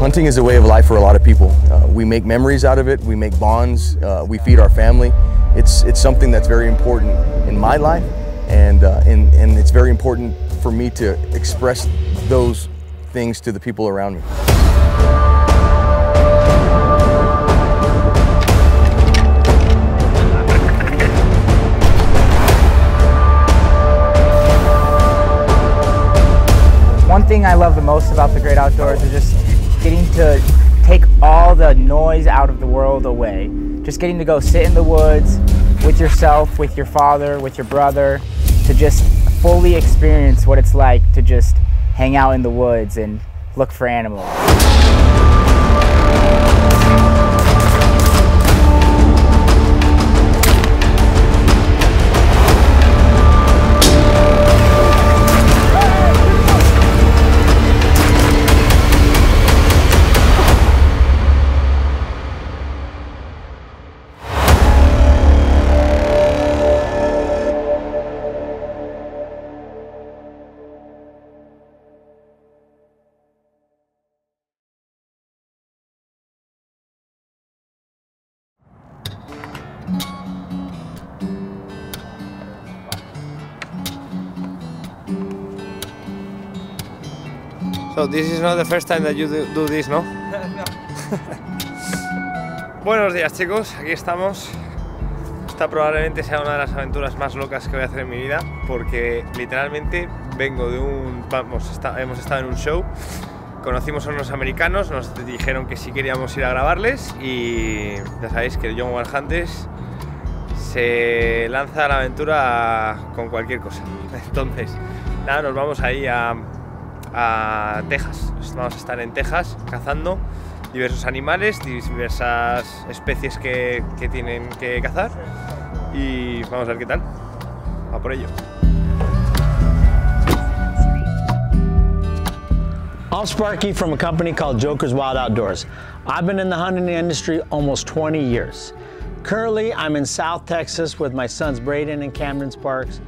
Hunting is a way of life for a lot of people. We make memories out of it, we make bonds, we feed our family. It's something that's very important in my life, and it's very important for me to express those things to the people around me. One thing I love the most about the great outdoors is just getting to take all the noise out of the world away. Just getting to go sit in the woods with yourself, with your father, with your brother, to just fully experience what it's like to just hang out in the woods and look for animals. So this is not the first time that you do this, ¿no? No. Buenos días, chicos, aquí estamos. Esta probablemente sea una de las aventuras más locas que voy a hacer en mi vida, porque literalmente vengo de hemos estado en un show, conocimos a unos americanos, nos dijeron que sí queríamos ir a grabarles y ya sabéis que el Young Wild Hunters se lanza a la aventura con cualquier cosa. Entonces, nada, nos vamos ahí a Texas. Vamos a estar en Texas cazando diversos animales, diversas especies que tienen que cazar, y vamos a ver qué tal. Va por ello. I'm Sparky from a company called Joker's Wild Outdoors. I've been in the hunting industry almost 20 years. Currently, I'm in South Texas with my sons Braiden and Camden Sparks.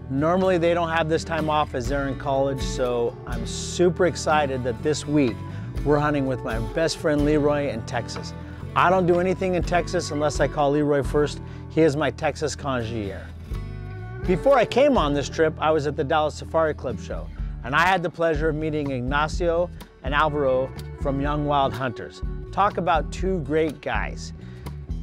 Normally they don't have this time off as they're in college, so I'm super excited that this week we're hunting with my best friend Leroy in Texas. I don't do anything in Texas unless I call Leroy first. He is my Texas concierge. Before I came on this trip, I was at the Dallas Safari Club show, and I had the pleasure of meeting Ignacio and Alvaro from Young Wild Hunters. Talk about two great guys.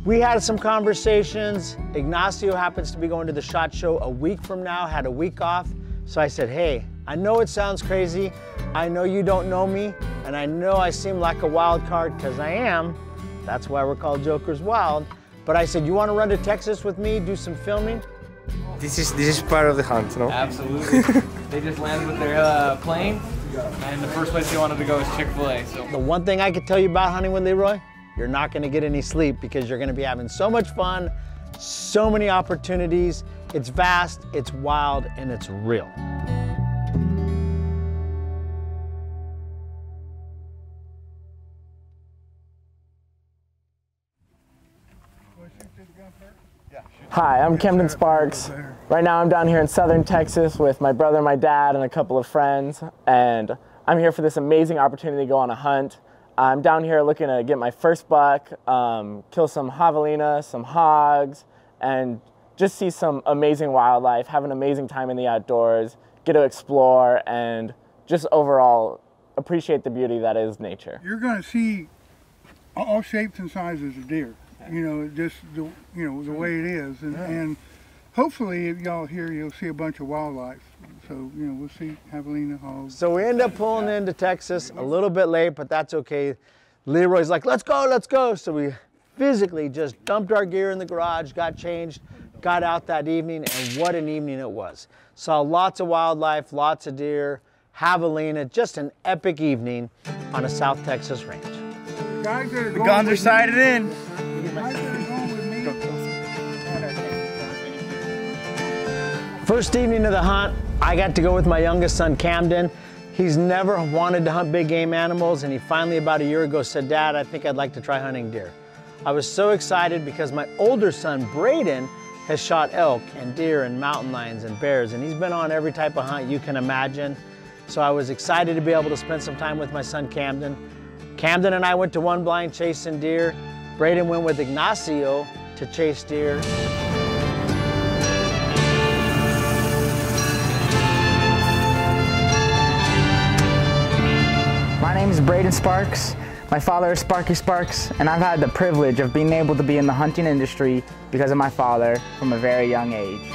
We had some conversations. Ignacio happens to be going to the SHOT Show a week from now, had a week off. So I said, hey, I know it sounds crazy. I know you don't know me, and I know I seem like a wild card, because I am. That's why we're called Joker's Wild. But I said, you want to run to Texas with me, do some filming? This is part of the hunt, no? Absolutely. They just landed with their plane, and the first place they wanted to go is Chick-fil-A. So The one thing I could tell you about hunting with Leroy, you're not going to get any sleep, because you're going to be having so much fun, so many opportunities. It's vast, it's wild, and it's real. Hi, I'm Camden Sparks. Right now I'm down here in southern Texas with my brother, my dad, and a couple of friends, and I'm here for this amazing opportunity to go on a hunt. I'm down here looking to get my first buck, kill some javelina, some hogs, and just see some amazing wildlife, have an amazing time in the outdoors, get to explore, and just overall appreciate the beauty that is nature. You're going to see all shapes and sizes of deer. You know, just the way it is, and hopefully if y'all here, you'll see a bunch of wildlife. So we'll see javelina, hogs. So we end up pulling into Texas a little bit late, but that's okay. Leroy's like, let's go, let's go. So we physically just dumped our gear in the garage, got changed, got out that evening, and what an evening it was. Saw lots of wildlife, lots of deer, javelina, just an epic evening on a South Texas range. The guns are sighted in. First evening of the hunt, I got to go with my youngest son, Camden. He's never wanted to hunt big game animals, and he finally, about a year ago, said, Dad, I think I'd like to try hunting deer. I was so excited because my older son, Braiden, has shot elk and deer and mountain lions and bears, and he's been on every type of hunt you can imagine. So I was excited to be able to spend some time with my son, Camden. Camden and I went to one blind chasing deer. Braiden went with Ignacio to chase deer. My name is Braiden Sparks. My father is Sparky Sparks, and I've had the privilege of being able to be in the hunting industry because of my father from a very young age.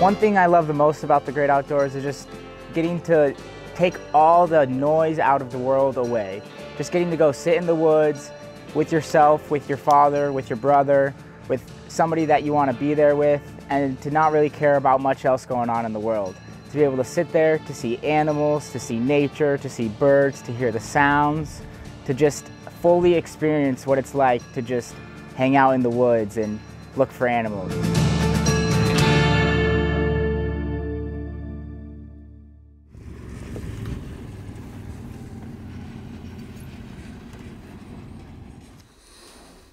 One thing I love the most about the great outdoors is just getting to take all the noise out of the world away. Just getting to go sit in the woods with yourself, with your father, with your brother, with somebody that you want to be there with, and to not really care about much else going on in the world. To be able to sit there, to see animals, to see nature, to see birds, to hear the sounds, to just fully experience what it's like to just hang out in the woods and look for animals.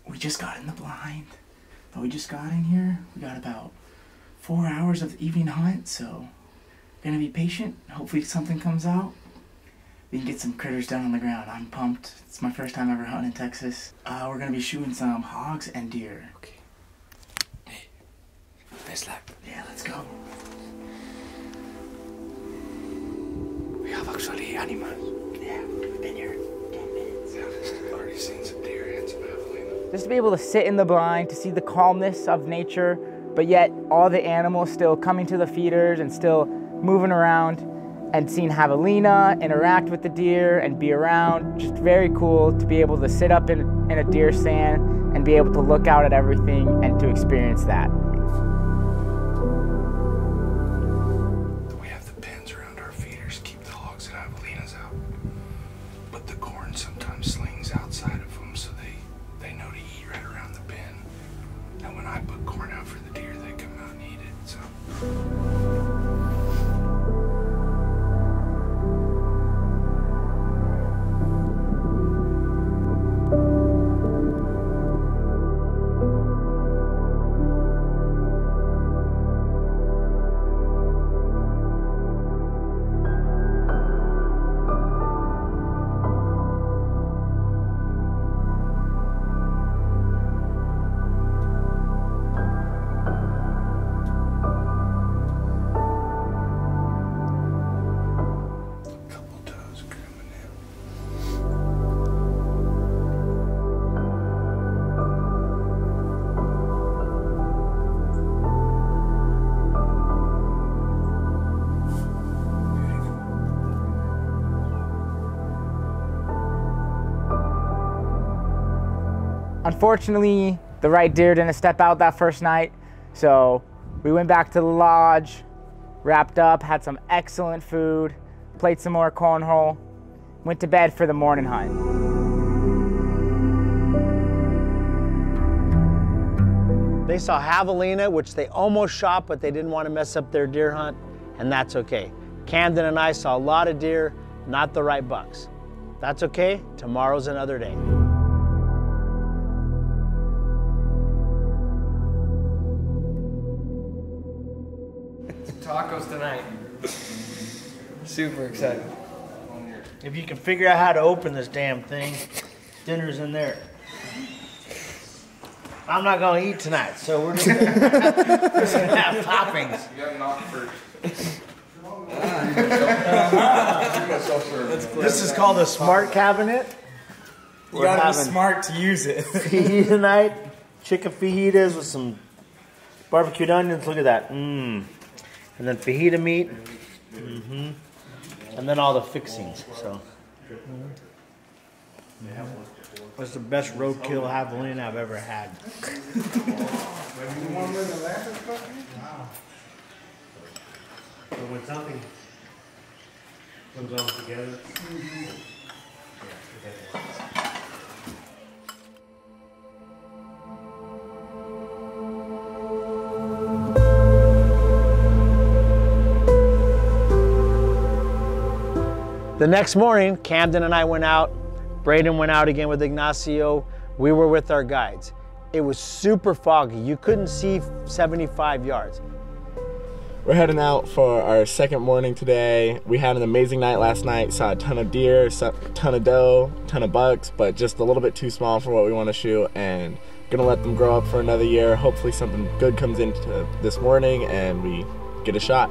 We just got in the blind, but we just got in here. We got about 4 hours of the evening hunt, so we're gonna be patient. Hopefully something comes out. We can get some critters down on the ground. I'm pumped. It's my first time ever hunting in Texas. We're gonna be shooting some hogs and deer. Okay. Hey, best luck. Yeah, let's go. We have actually animals. Yeah, we've been here 10 minutes. Yeah, already seen some deer and some javelina. Just to be able to sit in the blind, to see the calmness of nature, but yet all the animals still coming to the feeders and still moving around, and seeing javelina interact with the deer and be around. Just very cool to be able to sit up in a deer stand and be able to look out at everything and to experience that. We have the pens around our feeders, keep the hogs and javelinas out. But the corn sometimes slings outside of them, so they know to eat right around the pen. And when I put corn out for the deer, they come out and eat it, so. Unfortunately, the right deer didn't step out that first night, so we went back to the lodge, wrapped up, had some excellent food, played some more cornhole, went to bed for the morning hunt. They saw javelina, which they almost shot, but they didn't want to mess up their deer hunt, and that's okay. Camden and I saw a lot of deer, not the right bucks. That's okay, tomorrow's another day. Tacos tonight. Super excited. If you can figure out how to open this damn thing, dinner's in there. I'm not gonna eat tonight, so we're just gonna have toppings. You got knocked first. This is called a smart cabinet. You gotta be smart to use it. Fajita tonight, chicken fajitas with some barbecued onions. Look at that. And then fajita meat. And then all the fixings. So. What's the best roadkill javelina I've ever had? So when something comes all together, The next morning, Camden and I went out. Braiden went out again with Ignacio. We were with our guides. It was super foggy. You couldn't see 75 yards. We're heading out for our second morning today. We had an amazing night last night. Saw a ton of deer, saw a ton of doe, a ton of bucks, but just a little bit too small for what we want to shoot, and gonna let them grow up for another year. Hopefully something good comes into this morning and we get a shot.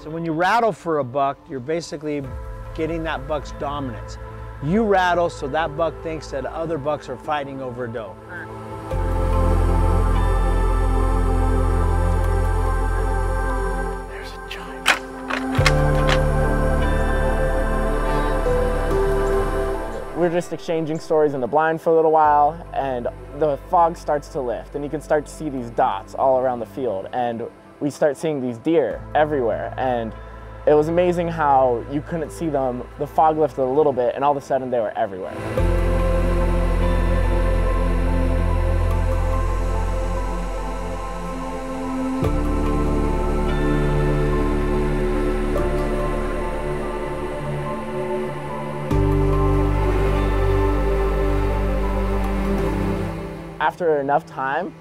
When you rattle for a buck, you're basically getting that buck's dominance. You rattle so that buck thinks that other bucks are fighting over a doe. There's a giant. We're just exchanging stories in the blind for a little while, and the fog starts to lift, and you can start to see these dots all around the field, and we start seeing these deer everywhere, and it was amazing how you couldn't see them. The fog lifted a little bit, and all of a sudden they were everywhere. After enough time,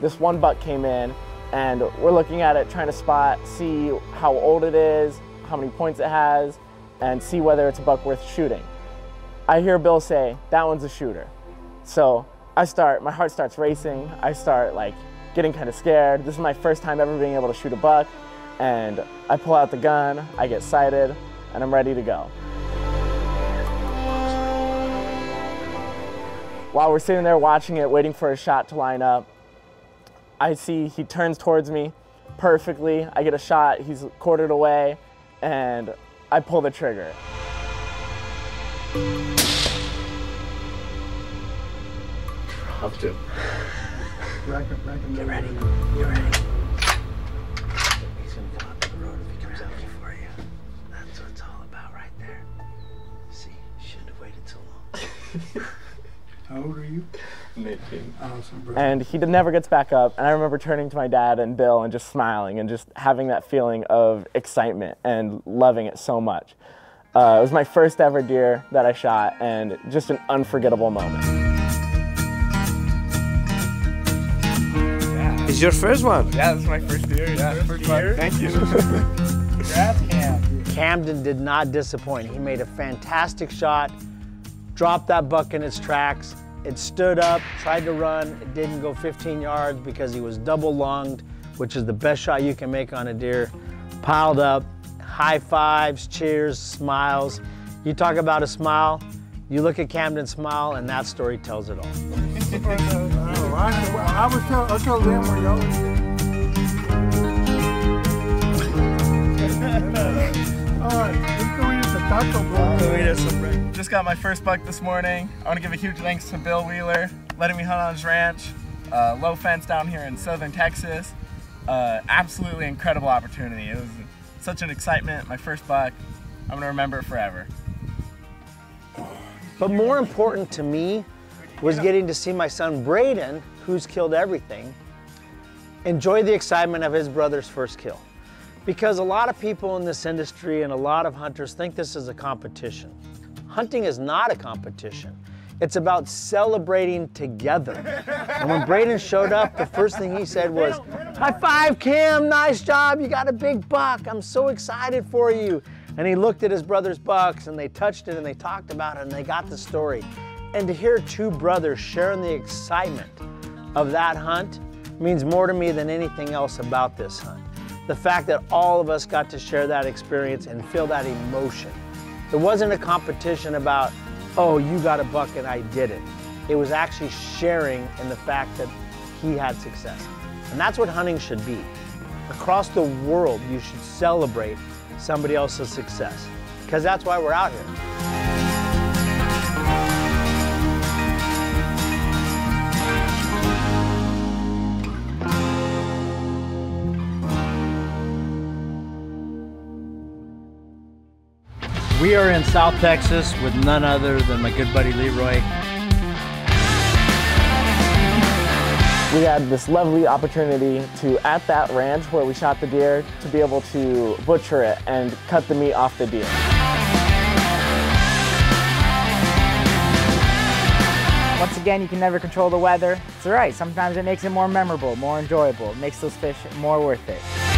this one buck came in, and we're looking at it, trying to spot, see how old it is, how many points it has, and see whether it's a buck worth shooting. I hear Bill say, that one's a shooter. So my heart starts racing. I start like getting kind of scared. This is my first time ever being able to shoot a buck, and I pull out the gun, I get sighted, and I'm ready to go. While we're sitting there watching it, waiting for a shot to line up, I see he turns towards me perfectly. I get a shot, he's quartered away, and I pull the trigger. Up to. Rack him Get ready. Get ready. He's gonna come up the road if he comes out before you. That's what it's all about right there. See, shouldn't have waited so long. How old are you? 18. Awesome, bro. And he never gets back up, and I remember turning to my dad and Bill and just smiling and just having that feeling of excitement and loving it so much. It was my first ever deer that I shot, and just an unforgettable moment. It's your first one. Yeah, this is my first deer. Yeah, first deer. Thank you. Congrats, Cam. Camden did not disappoint. He made a fantastic shot, dropped that buck in its tracks. It stood up, tried to run. It didn't go 15 yards because he was double lunged, which is the best shot you can make on a deer. Piled up, high fives, cheers, smiles. You talk about a smile, you look at Camden's smile, and that story tells it all. I'll tell them where y'all All right, let's go eat the taco bowl. Just got my first buck this morning. I want to give a huge thanks to Bill Wheeler, letting me hunt on his ranch. Low fence down here in southern Texas. Absolutely incredible opportunity. It was such an excitement, my first buck. I'm going to remember it forever. But more important to me was getting to see my son Braiden, who's killed everything, enjoy the excitement of his brother's first kill. Because a lot of people in this industry and a lot of hunters think this is a competition. Hunting is not a competition. It's about celebrating together. And when Braiden showed up, the first thing he said was, "High five, Cam, nice job, you got a big buck, I'm so excited for you." And he looked at his brother's bucks and they touched it and they talked about it and they got the story. And to hear two brothers sharing the excitement of that hunt means more to me than anything else about this hunt. The fact that all of us got to share that experience and feel that emotion. It wasn't a competition about, oh, you got a buck and I didn't. It was actually sharing in the fact that he had success. And that's what hunting should be. Across the world, you should celebrate somebody else's success, because that's why we're out here. We are in South Texas with none other than my good buddy Leroy. We had this lovely opportunity to, at that ranch where we shot the deer, to be able to butcher it and cut the meat off the deer. Once again, you can never control the weather. It's all right, sometimes it makes it more memorable, more enjoyable. It makes those fish more worth it.